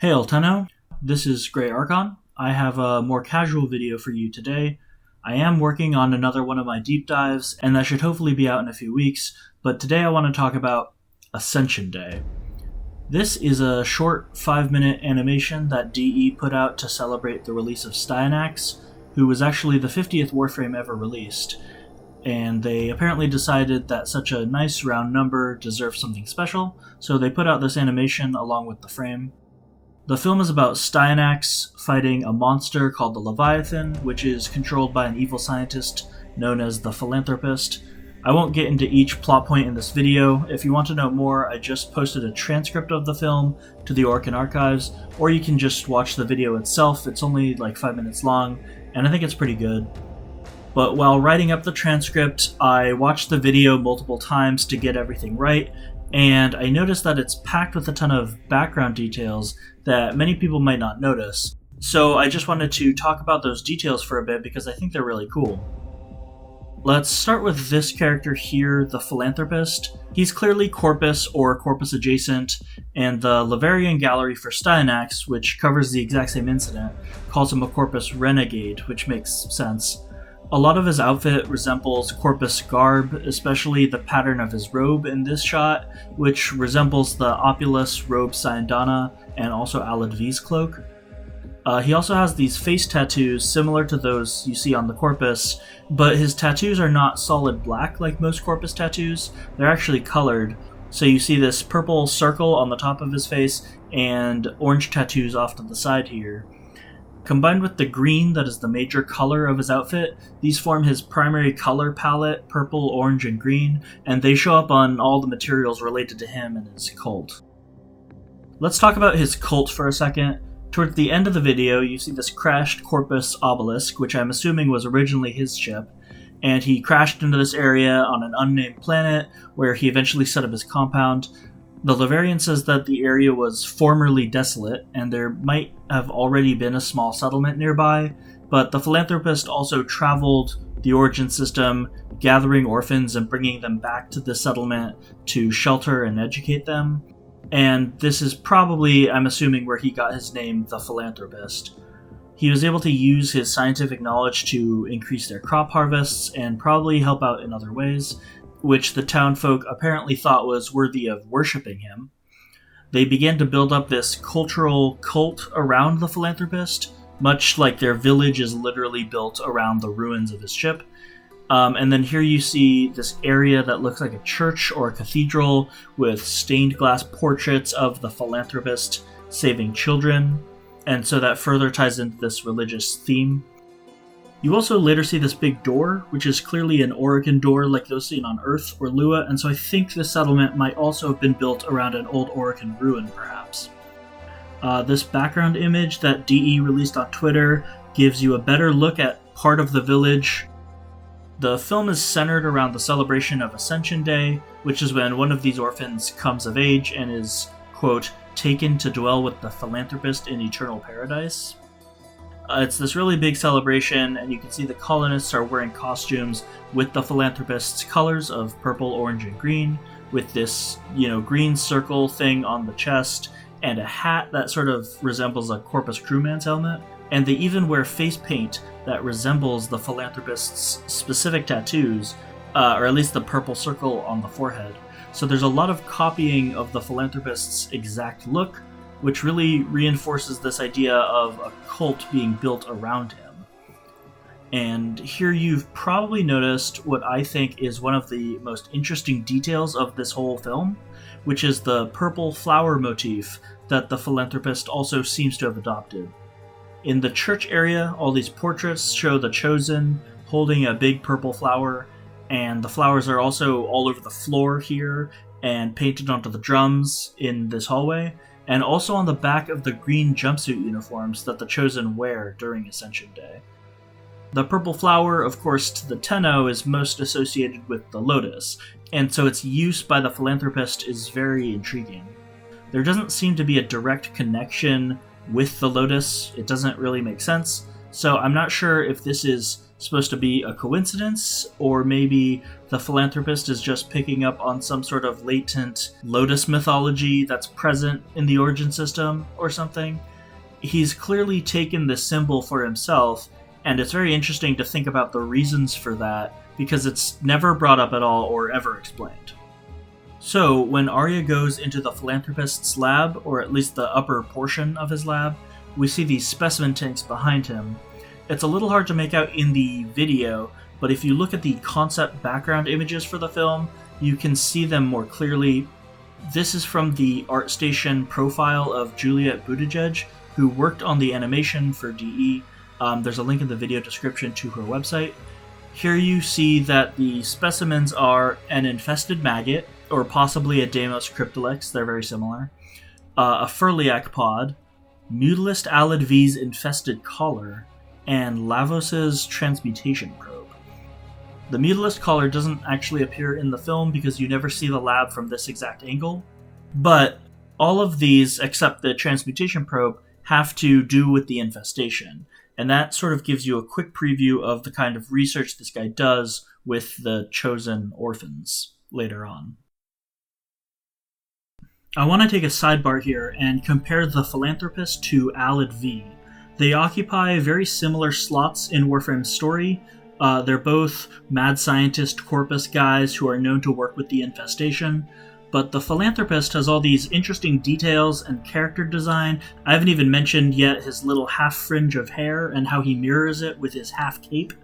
Hey Alteno, this is Grey Archon. I have a more casual video for you today. I am working on another one of my deep dives, and that should hopefully be out in a few weeks, but today I want to talk about Ascension Day. This is a short 5-minute animation that DE put out to celebrate the release of Styanax, who was actually the 50th Warframe ever released, and they apparently decided that such a nice round number deserved something special, so they put out this animation along with the frame. The film is about Styanax fighting a monster called the Leviathan, which is controlled by an evil scientist known as the Philanthropist. I won't get into each plot point in this video. If you want to know more, I just posted a transcript of the film to the Orkin Archives, or you can just watch the video itself. It's only like 5 minutes long, and I think it's pretty good. But while writing up the transcript, I watched the video multiple times to get everything right, and I noticed that it's packed with a ton of background details that many people might not notice. So I just wanted to talk about those details for a bit because I think they're really cool. Let's start with this character here, the Philanthropist. He's clearly Corpus or Corpus adjacent, and the Levarian Gallery for Styanax, which covers the exact same incident, calls him a Corpus Renegade, which makes sense. A lot of his outfit resembles Corpus garb, especially the pattern of his robe in this shot, which resembles the Opulus robe Syandana and also Alad V's cloak. He also has these face tattoos similar to those you see on the Corpus, but his tattoos are not solid black like most Corpus tattoos, they're actually colored. So you see this purple circle on the top of his face and orange tattoos off to the side here. Combined with the green that is the major color of his outfit, these form his primary color palette, purple, orange, and green, and they show up on all the materials related to him and his cult. Let's talk about his cult for a second. Towards the end of the video, you see this crashed Corpus Obelisk, which I'm assuming was originally his ship, and he crashed into this area on an unnamed planet where he eventually set up his compound. The Levarian says that the area was formerly desolate, and there might have already been a small settlement nearby, but the Philanthropist also traveled the origin system, gathering orphans and bringing them back to the settlement to shelter and educate them. And this is probably, I'm assuming, where he got his name, the Philanthropist. He was able to use his scientific knowledge to increase their crop harvests and probably help out in other ways, which the townfolk apparently thought was worthy of worshipping him. They began to build up this cultural cult around the Philanthropist, much like their village is literally built around the ruins of his ship. And then here you see this area that looks like a church or a cathedral with stained glass portraits of the Philanthropist saving children, and so that further ties into this religious theme. You also later see this big door, which is clearly an Oregon door like those seen on Earth or Lua, and so I think this settlement might also have been built around an old Oregon ruin, perhaps. This background image that DE released on Twitter gives you a better look at part of the village. The film is centered around the celebration of Ascension Day, which is when one of these orphans comes of age and is, quote, taken to dwell with the Philanthropist in eternal paradise. It's this really big celebration, and you can see the colonists are wearing costumes with the Philanthropist's colors of purple, orange, and green, with this, green circle thing on the chest, and a hat that sort of resembles a Corpus crewman's helmet. And they even wear face paint that resembles the Philanthropist's specific tattoos, or at least the purple circle on the forehead. So there's a lot of copying of the Philanthropist's exact look, which really reinforces this idea of a cult being built around him. And here you've probably noticed what I think is one of the most interesting details of this whole film, which is the purple flower motif that the Philanthropist also seems to have adopted. In the church area, all these portraits show the Chosen holding a big purple flower, and the flowers are also all over the floor here and painted onto the drums in this hallway, and also on the back of the green jumpsuit uniforms that the Chosen wear during Ascension Day. The purple flower, of course, to the Tenno is most associated with the lotus, and so its use by the Philanthropist is very intriguing. There doesn't seem to be a direct connection with the lotus. It doesn't really make sense, so I'm not sure if this is supposed to be a coincidence, or maybe the philanthropist is just picking up on some sort of latent Lotus mythology that's present in the origin system or something. He's clearly taken this symbol for himself, and it's very interesting to think about the reasons for that, because it's never brought up at all or ever explained. So, when Arya goes into the philanthropist's lab, or at least the upper portion of his lab, we see these specimen tanks behind him. It's a little hard to make out in the video, but if you look at the concept background images for the film, you can see them more clearly. This is from the ArtStation profile of Juliet Buttigieg, who worked on the animation for DE. There's a link in the video description to her website. Here you see that the specimens are an infested maggot, or possibly a Deimos cryptolex, they're very similar, a Furliac pod, Mutalist Alid V's infested collar, and Lavos's transmutation probe. The Mutalist collar doesn't actually appear in the film because you never see the lab from this exact angle, but all of these, except the transmutation probe, have to do with the infestation, and that sort of gives you a quick preview of the kind of research this guy does with the chosen orphans later on. I want to take a sidebar here and compare the philanthropist to Alid V. They occupy very similar slots in Warframe's story. They're both mad scientist corpus guys who are known to work with the infestation, but the philanthropist has all these interesting details and character design. I haven't even mentioned yet his little half fringe of hair and how he mirrors it with his half cape.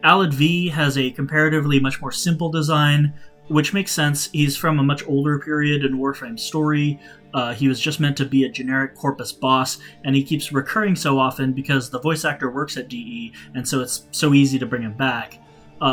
Alid V has a comparatively much more simple design, which makes sense. He's from a much older period in Warframe's story. He was just meant to be a generic corpus boss, and he keeps recurring so often because the voice actor works at DE, and so it's so easy to bring him back.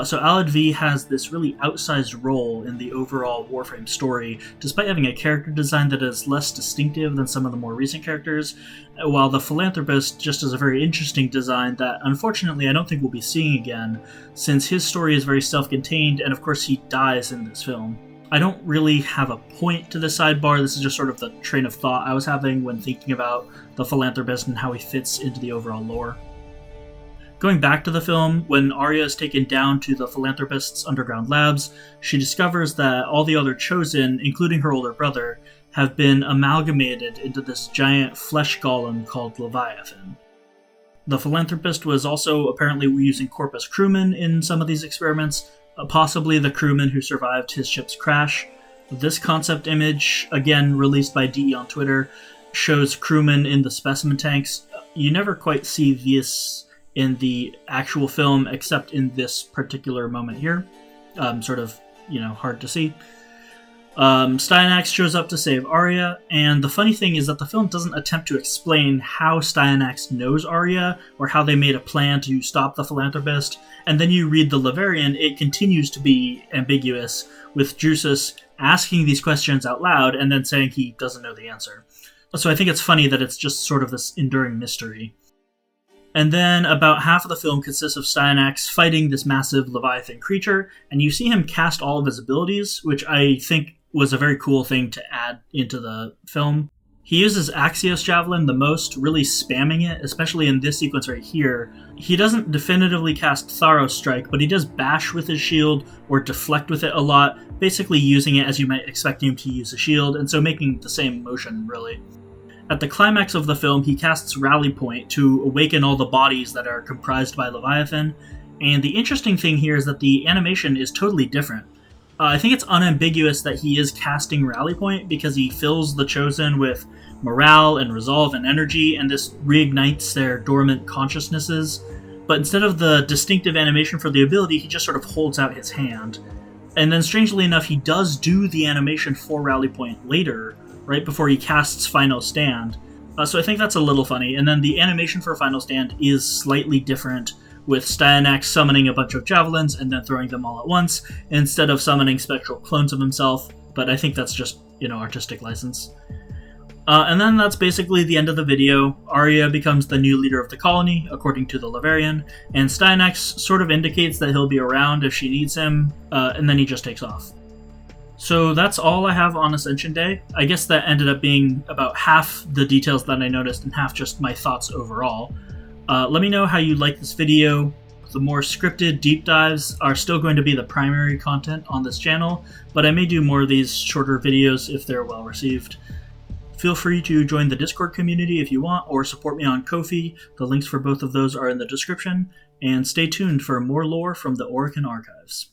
So Alid V has this really outsized role in the overall Warframe story, despite having a character design that is less distinctive than some of the more recent characters, while the philanthropist just has a very interesting design that unfortunately I don't think we'll be seeing again, since his story is very self-contained, and of course he dies in this film. I don't really have a point to this sidebar. This is just sort of the train of thought I was having when thinking about the philanthropist and how he fits into the overall lore. Going back to the film, when Arya is taken down to the philanthropist's underground labs, she discovers that all the other Chosen, including her older brother, have been amalgamated into this giant flesh golem called Leviathan. The philanthropist was also apparently using Corpus crewmen in some of these experiments, possibly the crewmen who survived his ship's crash. This concept image, again released by DE on Twitter, shows crewmen in the specimen tanks. You never quite see this in the actual film, except in this particular moment here. Sort of, hard to see. Styanax shows up to save Arya, and the funny thing is that the film doesn't attempt to explain how Styanax knows Arya, or how they made a plan to stop the philanthropist, and then you read the Laverian, it continues to be ambiguous, with Drusus asking these questions out loud, and then saying he doesn't know the answer. So I think it's funny that it's just sort of this enduring mystery. And then about half of the film consists of Styanax fighting this massive Leviathan creature, and you see him cast all of his abilities, which I think was a very cool thing to add into the film. He uses Axios Javelin the most, really spamming it, especially in this sequence right here. He doesn't definitively cast Tharos Strike, but he does bash with his shield or deflect with it a lot, basically using it as you might expect him to use a shield, and so making the same motion, really. At the climax of the film, he casts Rally Point to awaken all the bodies that are comprised by Leviathan, and the interesting thing here is that the animation is totally different. I think it's unambiguous that he is casting Rally Point because he fills the Chosen with morale and resolve and energy, and this reignites their dormant consciousnesses, but instead of the distinctive animation for the ability, he just sort of holds out his hand. And then strangely enough, he does do the animation for Rally Point later, right before he casts Final Stand. So I think that's a little funny. And then the animation for Final Stand is slightly different, with Styanax summoning a bunch of javelins and then throwing them all at once, instead of summoning spectral clones of himself. But I think that's just, artistic license. And then that's basically the end of the video. Arya becomes the new leader of the colony, according to the Laverian, and Styanax sort of indicates that he'll be around if she needs him, and then he just takes off. So that's all I have on Ascension Day. I guess that ended up being about half the details that I noticed and half just my thoughts overall. Let me know how you like this video. The more scripted deep dives are still going to be the primary content on this channel, but I may do more of these shorter videos if they're well received. Feel free to join the Discord community if you want, or support me on Ko-fi. The links for both of those are in the description, and stay tuned for more lore from the Orokin Archives.